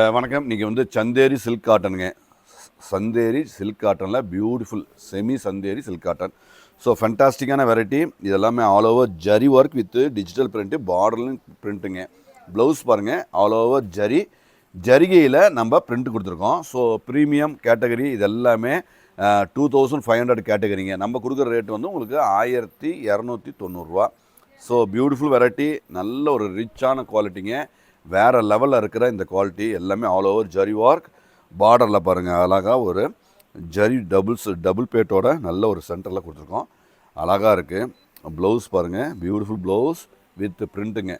வணக்கம். நீங்கள் வந்து சந்தேரி சில்க் காட்டனுங்க. சந்தேரி சில்க் காட்டனில் beautiful semi Chanderi silk cotton. So ஃபென்டாஸ்டிக்கான வெரைட்டி. இது எல்லாமே all over zari work with digital print, பார்டர்லையும் பிரிண்ட்டுங்க. ப்ளவுஸ் பாருங்கள், ஆல் ஓவர் ஜரிகையில் நம்ம பிரிண்ட் கொடுத்துருக்கோம். ஸோ ப்ரீமியம் கேட்டகரி இது எல்லாமே 2500 கேட்டகரிங்க. நம்ம கொடுக்குற ரேட் வந்து உங்களுக்கு 1290 ரூபா. ஸோ பியூட்டிஃபுல் வெரைட்டி, நல்ல ஒரு ரிச்சான குவாலிட்டிங்க. வேறு லெவலில் இருக்கிற இந்த குவாலிட்டி எல்லாமே ஆல் ஓவர் ஜரி ஒர்க். பார்டரில் பாருங்கள், அழகாக ஒரு ஜரி டபுள் பேட்டோட நல்ல ஒரு சென்டரில் கொடுத்துருக்கோம். அழகாக இருக்குது. ப்ளவுஸ் பாருங்கள், பியூட்டிஃபுல் ப்ளவுஸ் வித் பிரிண்ட்டுங்க.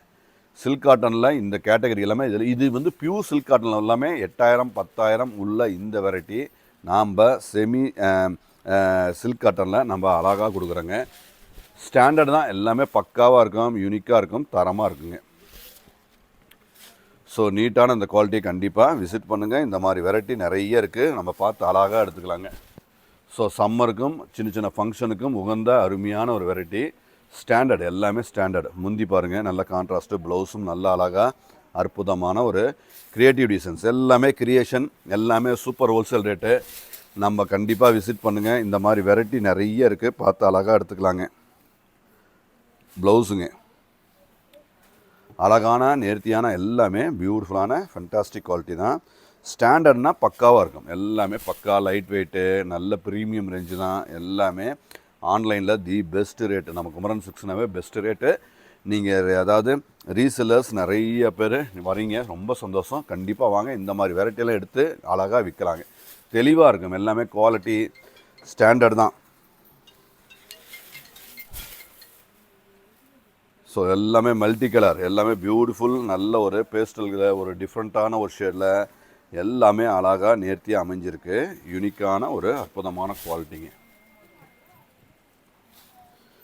சில்க் காட்டனில் இந்த கேட்டகரி எல்லாமே இது வந்து பியூர் சில்க் காட்டனில் எல்லாமே 8000 10,000 உள்ள இந்த வெரைட்டி நாம் செமி சில்க் காட்டனில் நம்ம அழகாக கொடுக்குறோங்க. ஸ்டாண்டர்ட் தான், எல்லாமே பக்காவாக இருக்கும், யூனிக்காக இருக்கும், தரமாக இருக்குங்க. ஸோ நீட்டான இந்த குவாலிட்டியை கண்டிப்பாக விசிட் பண்ணுங்கள். இந்த மாதிரி வெரைட்டி நிறைய இருக்குது, நம்ம பார்த்து அழகாக எடுத்துக்கலாங்க. ஸோ சம்மருக்கும் சின்ன சின்ன ஃபங்க்ஷனுக்கும் உகந்த அருமையான ஒரு வெரைட்டி. ஸ்டாண்டர்ட், எல்லாமே ஸ்டாண்டர்ட். முந்தி பாருங்கள், நல்ல கான்ட்ராஸ்ட்டு, ப்ளவுஸும் நல்ல அழகாக அற்புதமான ஒரு க்ரியேட்டிவ் டிசைன்ஸ், எல்லாமே கிரியேஷன், எல்லாமே சூப்பர் ஹோல்சேல் ரேட்டு. நம்ம கண்டிப்பாக விசிட் பண்ணுங்கள். இந்த மாதிரி வெரைட்டி நிறைய இருக்குது, பார்த்து அழகாக எடுத்துக்கலாங்க. ப்ளவுஸுங்க அழகான நேர்த்தியான, எல்லாமே பியூட்டிஃபுல்லான ஃபென்டாஸ்டிக் குவாலிட்டி தான். ஸ்டாண்டர்ட்னா பக்காவாக இருக்கும், எல்லாமே பக்கா லைட் வெயிட்டு, நல்ல ப்ரீமியம் ரேஞ்சு தான். எல்லாமே ஆன்லைனில் தி பெஸ்ட் ரேட்டு. நம்ம குமரன் சில்க்ஸ்னாவே பெஸ்ட் ரேட்டு. நீங்கள் அதாவது ரீசெல்லர்ஸ் நிறைய பேர் வரீங்க, ரொம்ப சந்தோஷம். கண்டிப்பாக வாங்க, இந்த மாதிரி வெரைட்டியெல்லாம் எடுத்து அழகாக விற்கலாங்க. தெளிவாக இருக்கும், எல்லாமே குவாலிட்டி ஸ்டாண்டர்ட் தான். ஸோ எல்லாமே மல்டி கலர், எல்லாமே பியூட்டிஃபுல், நல்ல ஒரு பேஸ்டல்கில் ஒரு டிஃப்ரெண்ட்டான ஒரு ஷேடில் எல்லாமே அழகாக நேர்த்தியாக அமைஞ்சிருக்கு. யூனிக்கான ஒரு அற்புதமான குவாலிட்டிங்க.